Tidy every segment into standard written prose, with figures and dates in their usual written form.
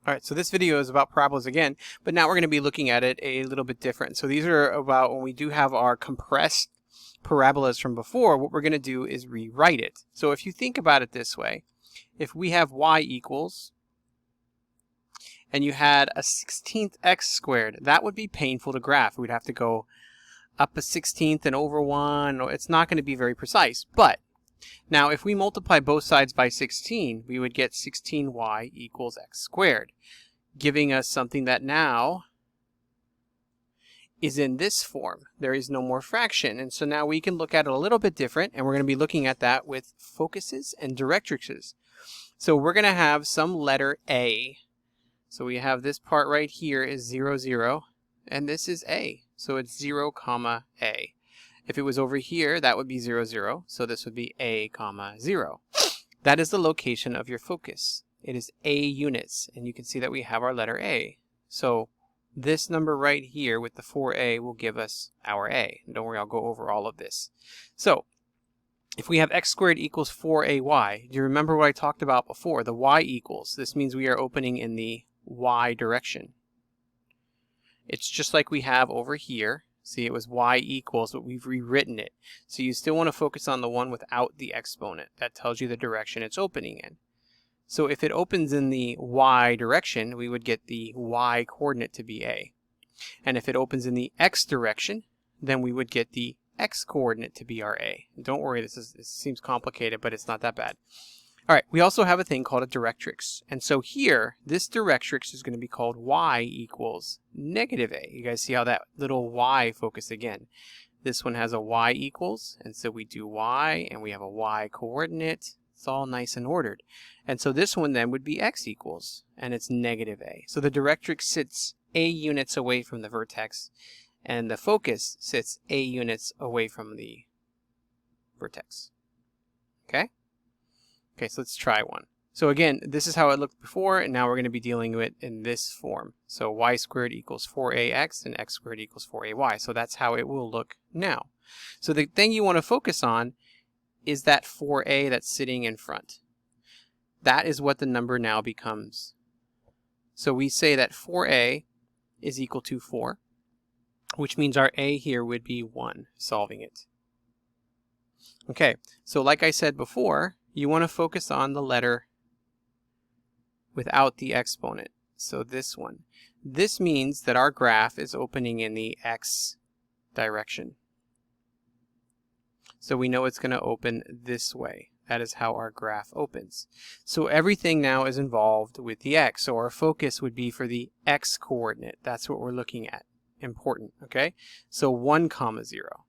All right, so this video is about parabolas again, but now we're going to be looking at it a little bit different. So these are about when we do have our compressed parabolas from before, what we're going to do is rewrite it. So if you think about it this way, if we have y equals, and you had a 16th x squared, that would be painful to graph. We'd have to go up a 16th and over 1. It's not going to be very precise, but now, if we multiply both sides by 16, we would get 16y equals x squared, giving us something that now is in this form. There is no more fraction, and so now we can look at it a little bit different, and we're going to be looking at that with focuses and directrixes. So we're going to have some letter A. So we have this part right here is 0, 0, and this is A. So it's 0, comma A. If it was over here, that would be 0, 0. So this would be A, comma 0. That is the location of your focus. It is A units, and you can see that we have our letter A. So this number right here with the 4A will give us our A. And don't worry, I'll go over all of this. So if we have x squared equals 4ay, do you remember what I talked about before? The y equals. This means we are opening in the y direction. It's just like we have over here. See, it was y equals, but we've rewritten it. So you still want to focus on the one without the exponent. That tells you the direction it's opening in. So if it opens in the y direction, we would get the y coordinate to be A. And if it opens in the x direction, then we would get the x coordinate to be our A. Don't worry, this seems complicated, but it's not that bad. All right, we also have a thing called a directrix. And so here, this directrix is going to be called y equals negative A. You guys see how that little y focused again. This one has a y equals, and so we do y, and we have a y coordinate. It's all nice and ordered. And so this one then would be x equals, and it's negative A. So the directrix sits A units away from the vertex, and the focus sits A units away from the vertex. Okay? Okay, so let's try one. So again, this is how it looked before, and now we're going to be dealing with it in this form. So y squared equals 4ax, and x squared equals 4ay. So that's how it will look now. So the thing you want to focus on is that 4a that's sitting in front. That is what the number now becomes. So we say that 4a is equal to 4, which means our a here would be 1, solving it. Okay, so like I said before, you want to focus on the letter without the exponent. So this one. This means that our graph is opening in the x direction. So we know it's going to open this way. That is how our graph opens. So everything now is involved with the x. So our focus would be for the x coordinate. That's what we're looking at. Important, okay? So 1, comma 0.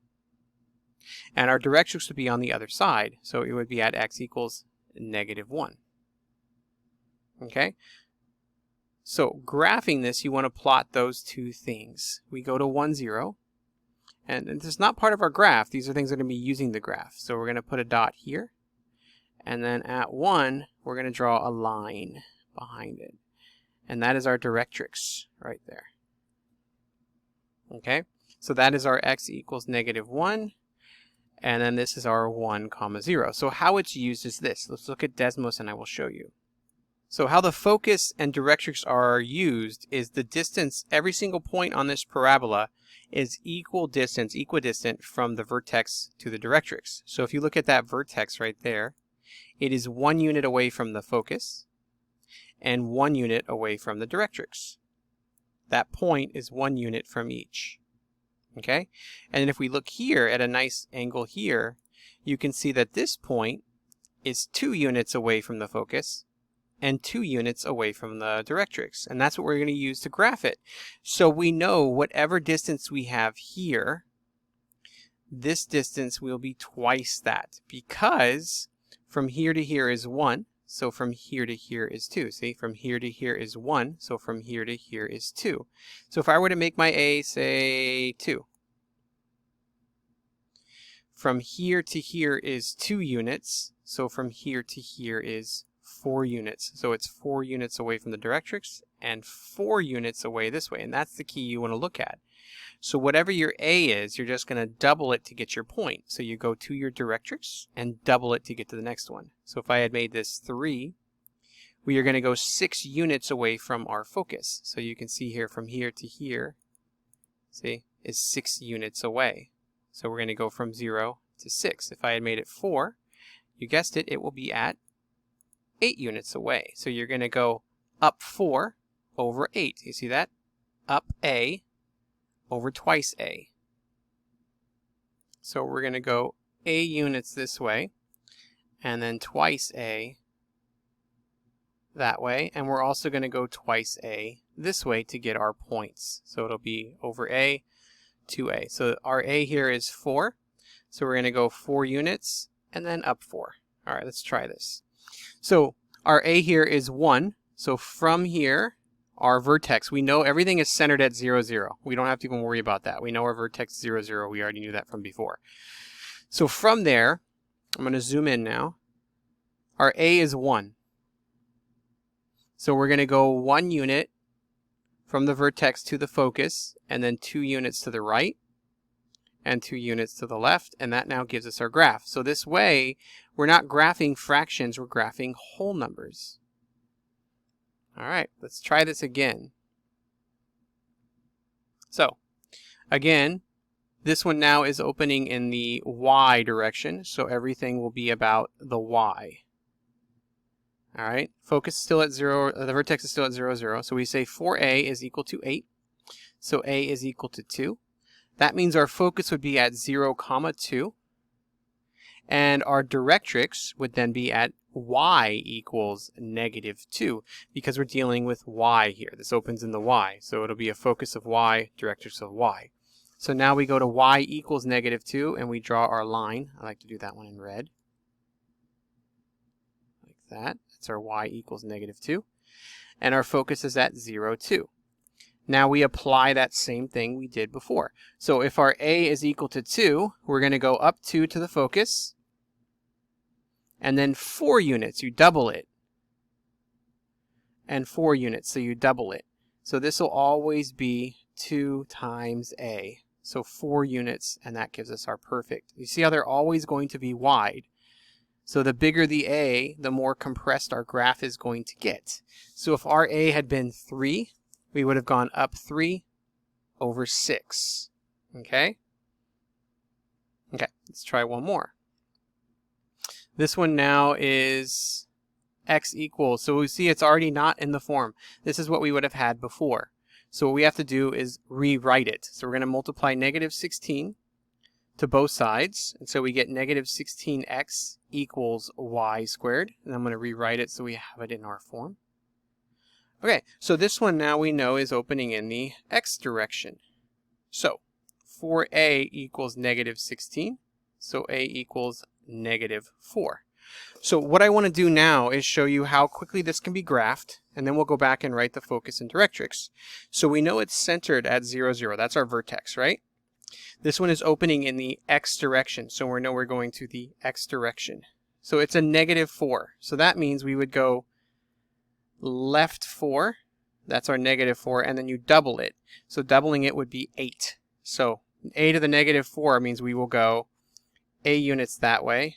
And our directrix would be on the other side, so it would be at x equals negative 1. Okay? So graphing this, you want to plot those two things. We go to 1, 0, and this is not part of our graph. These are things that are going to be using the graph. So we're going to put a dot here, and then at 1, we're going to draw a line behind it. And that is our directrix right there. Okay? So that is our x equals negative 1. And then this is our 1, comma 0. So how it's used is this. Let's look at Desmos and I will show you. So how the focus and directrix are used is the distance, every single point on this parabola is equidistant from the vertex to the directrix. So if you look at that vertex right there, it is 1 unit away from the focus and 1 unit away from the directrix. That point is 1 unit from each. Okay, and if we look here at a nice angle here, you can see that this point is 2 units away from the focus and 2 units away from the directrix, and that's what we're going to use to graph it. So we know whatever distance we have here, this distance will be twice that, because from here to here is 1, so from here to here is 2. See, from here to here is 1, so from here to here is 2. So if I were to make my A, say, 2. From here to here is 2 units, so from here to here is 4 units. So it's 4 units away from the directrix and 4 units away this way, and that's the key you want to look at. So whatever your A is, you're just going to double it to get your point. So you go to your directrix and double it to get to the next one. So if I had made this 3, we are going to go 6 units away from our focus. So you can see here from here to here, see, is 6 units away. So we're going to go from 0 to 6. If I had made it 4, you guessed it, it will be at 8 units away. So you're going to go up 4 over 8. You see that? Up A over twice A. So we're going to go A units this way, and then twice A that way, and we're also going to go twice A this way to get our points. So it'll be over A, 2A. So our A here is 4. So we're going to go 4 units and then up 4. All right, let's try this. So our A here is 1. So from here, our vertex, we know everything is centered at 0, 0. We don't have to even worry about that. We know our vertex is 0, 0. We already knew that from before. So from there, I'm going to zoom in now. Our A is 1. So we're going to go 1 unit from the vertex to the focus, and then 2 units to the right, and 2 units to the left, and that now gives us our graph. So this way, we're not graphing fractions, we're graphing whole numbers. All right, let's try this again. So, again, this one now is opening in the y direction, so everything will be about the y. All right, focus is still at 0, the vertex is still at 0, 0. So we say 4a is equal to 8. So a is equal to 2. That means our focus would be at 0, 2. And our directrix would then be at y equals -2, because we're dealing with y here. This opens in the y. So it'll be a focus of y, directrix of y. So now we go to y equals -2, and we draw our line. I like to do that one in red. Like that. That's our y equals -2. And our focus is at 0, 2. Now we apply that same thing we did before. So if our A is equal to 2, we're going to go up 2 to the focus, and then 4 units, you double it. And 4 units, so you double it. So this will always be 2 times A. So 4 units, and that gives us our perfect. You see how they're always going to be wide. So the bigger the A, the more compressed our graph is going to get. So if our A had been 3, we would have gone up 3 over 6. Okay? Okay, let's try one more. This one now is x equals, so we see it's already not in the form. This is what we would have had before. So what we have to do is rewrite it. So we're going to multiply -16 to both sides, and so we get -16x equals y squared. And I'm going to rewrite it so we have it in our form. Okay, so this one now we know is opening in the x direction. So 4a equals -16, so a equals -4. So what I want to do now is show you how quickly this can be graphed, and then we'll go back and write the focus and directrix. So we know it's centered at 0, 0. That's our vertex, right? This one is opening in the x direction, so we know we're going to the x direction. So it's a -4. So that means we would go left 4, that's our -4, and then you double it. So doubling it would be 8. So a to the -4 means we will go a units that way,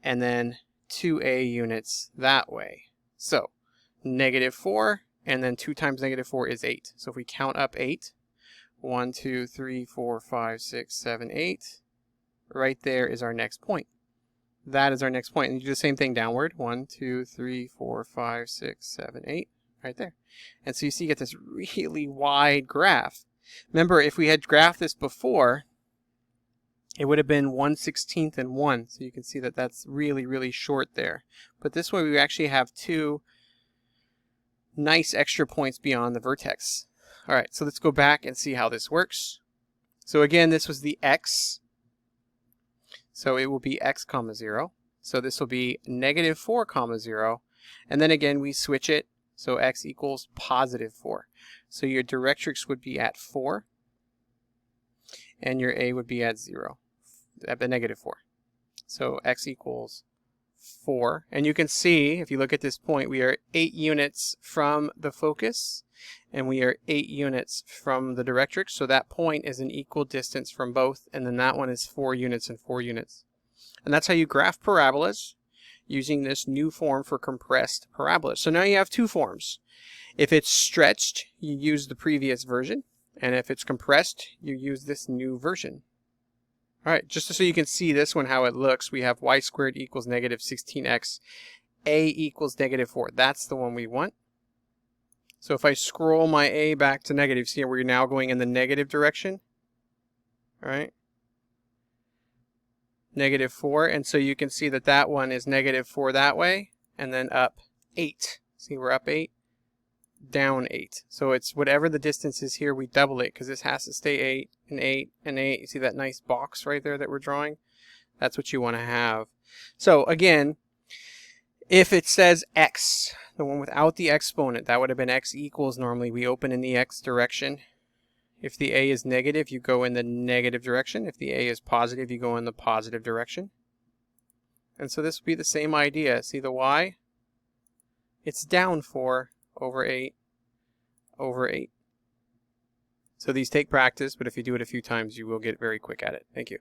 and then 2a units that way. So -4, and then 2 times -4 is 8. So if we count up 8, 1, 2, 3, 4, 5, 6, 7, 8, right there is our next point. That is our next point. And you do the same thing downward. 1, 2, 3, 4, 5, 6, 7, 8. Right there. And so you see you get this really wide graph. Remember, if we had graphed this before, it would have been 1/16 and 1. So you can see that that's really, really short there. But this way we actually have 2 nice extra points beyond the vertex. All right, so let's go back and see how this works. So again, this was the x. So it will be x, 0. So this will be -4, 0. And then again, we switch it. So x equals +4. So your directrix would be at 4. And your a would be at 0, at the -4. So x equals 4. And you can see, if you look at this point, we are 8 units from the focus, and we are 8 units from the directrix. So that point is an equal distance from both, and then that one is 4 units and 4 units. And that's how you graph parabolas. using this new form for compressed parabolas. So now you have two forms. If it's stretched, you use the previous version, and if it's compressed, you use this new version. All right, just so you can see this one, how it looks, we have y squared equals negative 16x, a equals negative 4. That's the one we want. So if I scroll my a back to negative, see we're now going in the negative direction. All right. Negative 4, and so you can see that that one is negative 4 that way, and then up 8. See, we're up 8, down 8. So it's whatever the distance is here, we double it, because this has to stay 8, and 8, and 8. You see that nice box right there that we're drawing? That's what you want to have. So again, if it says x, the one without the exponent, that would have been x equals normally. We open in the x direction. If the a is negative, you go in the negative direction. If the a is positive, you go in the positive direction. And so this would be the same idea. See the y? It's down 4 over 8 over 8. So these take practice, but if you do it a few times, you will get very quick at it. Thank you.